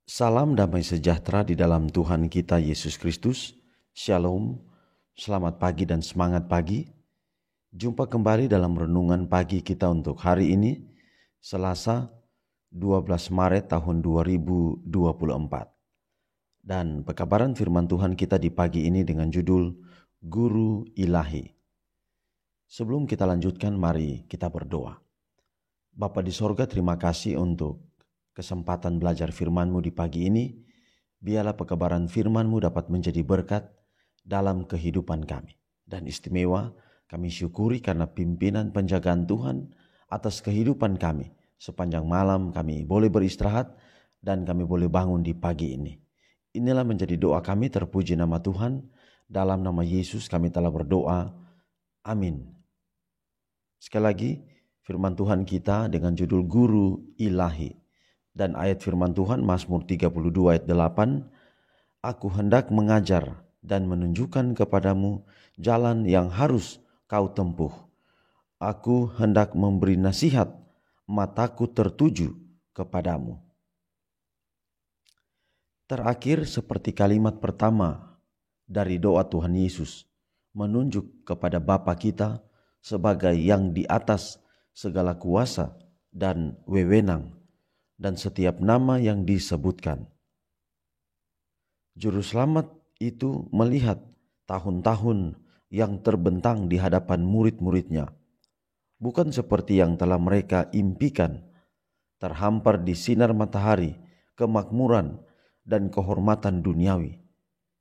Salam damai sejahtera di dalam Tuhan kita Yesus Kristus. Shalom, selamat pagi dan semangat pagi. Jumpa kembali dalam renungan pagi kita untuk hari ini, Selasa 12 Maret tahun 2024. Dan pekabaran firman Tuhan kita di pagi ini dengan judul Guru Ilahi. Sebelum kita lanjutkan, mari kita berdoa. Bapa di sorga, terima kasih untuk kesempatan belajar firman-Mu di pagi ini. Biarlah pekabaran firman-Mu dapat menjadi berkat dalam kehidupan kami. Dan istimewa kami syukuri karena pimpinan penjagaan Tuhan atas kehidupan kami. Sepanjang malam kami boleh beristirahat dan kami boleh bangun di pagi ini. Inilah menjadi doa kami, terpuji nama Tuhan. Dalam nama Yesus kami telah berdoa. Amin. Sekali lagi, firman Tuhan kita dengan judul Guru Ilahi. Dan ayat firman Tuhan Mazmur 32 ayat 8, Aku hendak mengajar dan menunjukkan kepadamu jalan yang harus kau tempuh. Aku hendak memberi nasihat, mataku tertuju kepadamu. Terakhir seperti kalimat pertama dari doa Tuhan Yesus, menunjuk kepada Bapa kita sebagai yang di atas segala kuasa dan wewenang, dan setiap nama yang disebutkan. Juru selamat itu melihat tahun-tahun yang terbentang di hadapan murid-muridnya, bukan seperti yang telah mereka impikan, terhampar di sinar matahari, kemakmuran dan kehormatan duniawi,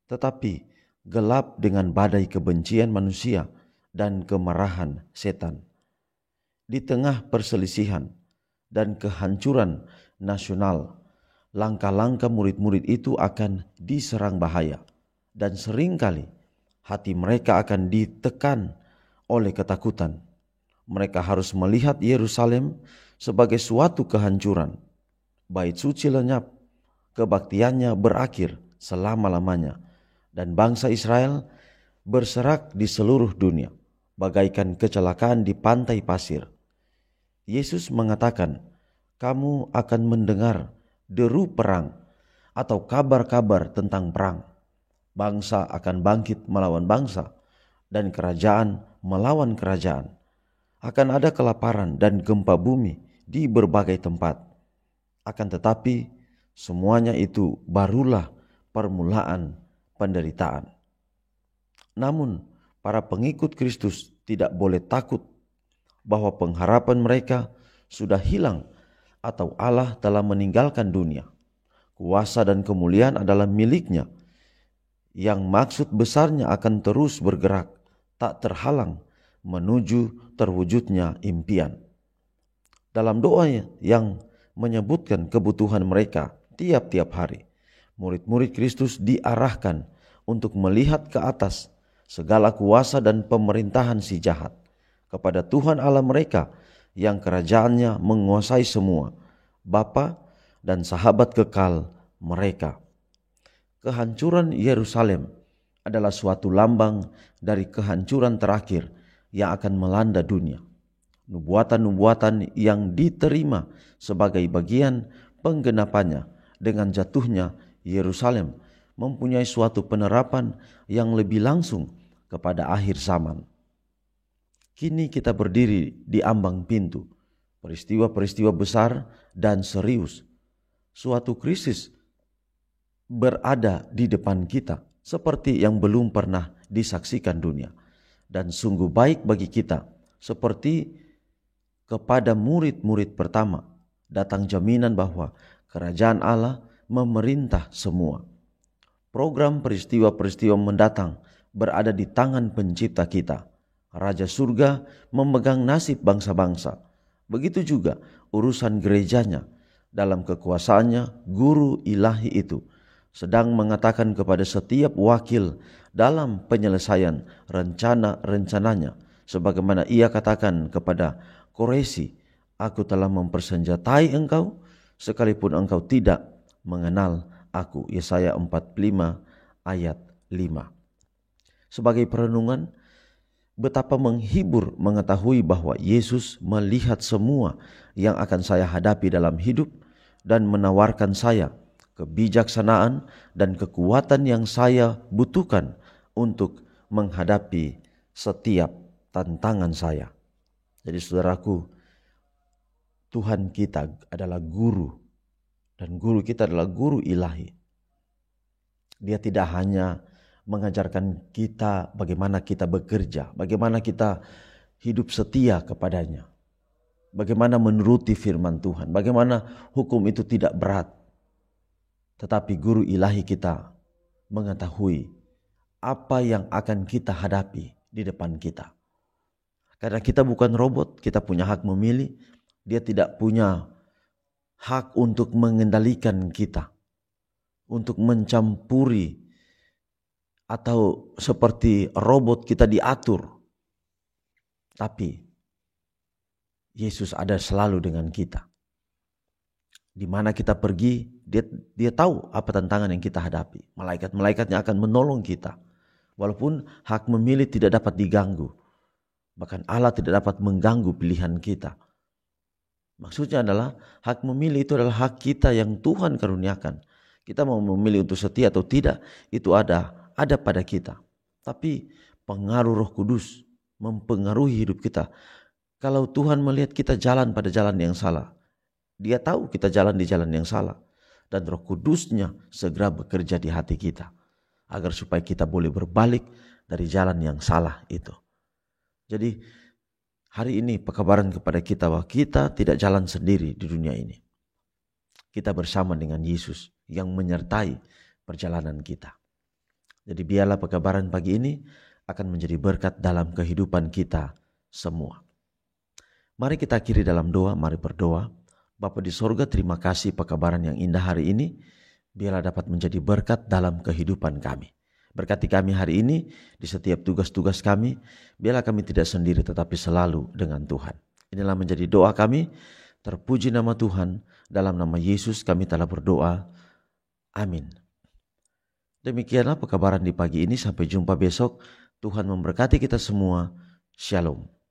tetapi gelap dengan badai kebencian manusia dan kemarahan setan. Di tengah perselisihan dan kehancuran nasional, langkah-langkah murid-murid itu akan diserang bahaya, dan seringkali hati mereka akan ditekan oleh ketakutan. Mereka harus melihat Yerusalem sebagai suatu kehancuran. Bait suci lenyap, kebaktiannya berakhir selama-lamanya, dan bangsa Israel berserak di seluruh dunia, bagaikan kecelakaan di pantai pasir. Yesus mengatakan, kamu akan mendengar deru perang atau kabar-kabar tentang perang. Bangsa akan bangkit melawan bangsa dan kerajaan melawan kerajaan. Akan ada kelaparan dan gempa bumi di berbagai tempat. Akan tetapi semuanya itu barulah permulaan penderitaan. Namun para pengikut Kristus tidak boleh takut bahwa pengharapan mereka sudah hilang atau Allah telah meninggalkan dunia. Kuasa dan kemuliaan adalah miliknya, yang maksud besarnya akan terus bergerak, tak terhalang menuju terwujudnya impian. Dalam doa yang menyebutkan kebutuhan mereka tiap-tiap hari, murid-murid Kristus diarahkan untuk melihat ke atas segala kuasa dan pemerintahan si jahat, kepada Tuhan Allah mereka yang kerajaannya menguasai semua, Bapa dan sahabat kekal mereka. Kehancuran Yerusalem adalah suatu lambang dari kehancuran terakhir yang akan melanda dunia. Nubuatan-nubuatan yang diterima sebagai bagian penggenapannya dengan jatuhnya Yerusalem mempunyai suatu penerapan yang lebih langsung kepada akhir zaman. Kini kita berdiri di ambang pintu peristiwa-peristiwa besar dan serius. Suatu krisis berada di depan kita seperti yang belum pernah disaksikan dunia. Dan sungguh baik bagi kita, seperti kepada murid-murid pertama, datang jaminan bahwa kerajaan Allah memerintah semua. Program peristiwa-peristiwa mendatang berada di tangan pencipta kita. Raja surga memegang nasib bangsa-bangsa. Begitu juga urusan gerejanya. Dalam kekuasaannya, guru ilahi itu sedang mengatakan kepada setiap wakil dalam penyelesaian rencana-rencananya, sebagaimana ia katakan kepada Koresi, aku telah mempersenjatai engkau sekalipun engkau tidak mengenal aku. Yesaya 45 ayat 5. Sebagai perenungan, betapa menghibur mengetahui bahwa Yesus melihat semua yang akan saya hadapi dalam hidup dan menawarkan saya kebijaksanaan dan kekuatan yang saya butuhkan untuk menghadapi setiap tantangan saya. Jadi saudaraku, Tuhan kita adalah guru, dan guru kita adalah guru ilahi. Dia tidak hanya mengajarkan kita bagaimana kita bekerja, bagaimana kita hidup setia kepadanya, bagaimana menuruti firman Tuhan, bagaimana hukum itu tidak berat. Tetapi guru ilahi kita mengetahui apa yang akan kita hadapi di depan kita. Karena kita bukan robot, kita punya hak memilih. Dia tidak punya hak untuk mengendalikan kita, untuk mencampuri, atau seperti robot kita diatur. Tapi Yesus ada selalu dengan kita. Di mana kita pergi, dia tahu apa tantangan yang kita hadapi. Malaikat-malaikatnya akan menolong kita. Walaupun hak memilih tidak dapat diganggu. Bahkan Allah tidak dapat mengganggu pilihan kita. Maksudnya adalah hak memilih itu adalah hak kita yang Tuhan karuniakan. Kita mau memilih untuk setia atau tidak, itu ada pada kita. Tapi pengaruh Roh Kudus mempengaruhi hidup kita. Kalau Tuhan melihat kita jalan pada jalan yang salah, Dia tahu kita jalan di jalan yang salah. Dan Roh Kudusnya segera bekerja di hati kita, agar supaya kita boleh berbalik dari jalan yang salah itu. Jadi hari ini pekabaran kepada kita bahwa kita tidak jalan sendiri di dunia ini. Kita bersama dengan Yesus yang menyertai perjalanan kita. Jadi biarlah pekabaran pagi ini akan menjadi berkat dalam kehidupan kita semua. Mari kita akhiri dalam doa, mari berdoa. Bapa di sorga, terima kasih pekabaran yang indah hari ini. Biarlah dapat menjadi berkat dalam kehidupan kami. Berkati kami hari ini di setiap tugas-tugas kami. Biarlah kami tidak sendiri tetapi selalu dengan Tuhan. Inilah menjadi doa kami. Terpuji nama Tuhan. Dalam nama Yesus kami telah berdoa. Amin. Demikianlah pekabaran di pagi ini. Sampai jumpa besok. Tuhan memberkati kita semua. Shalom.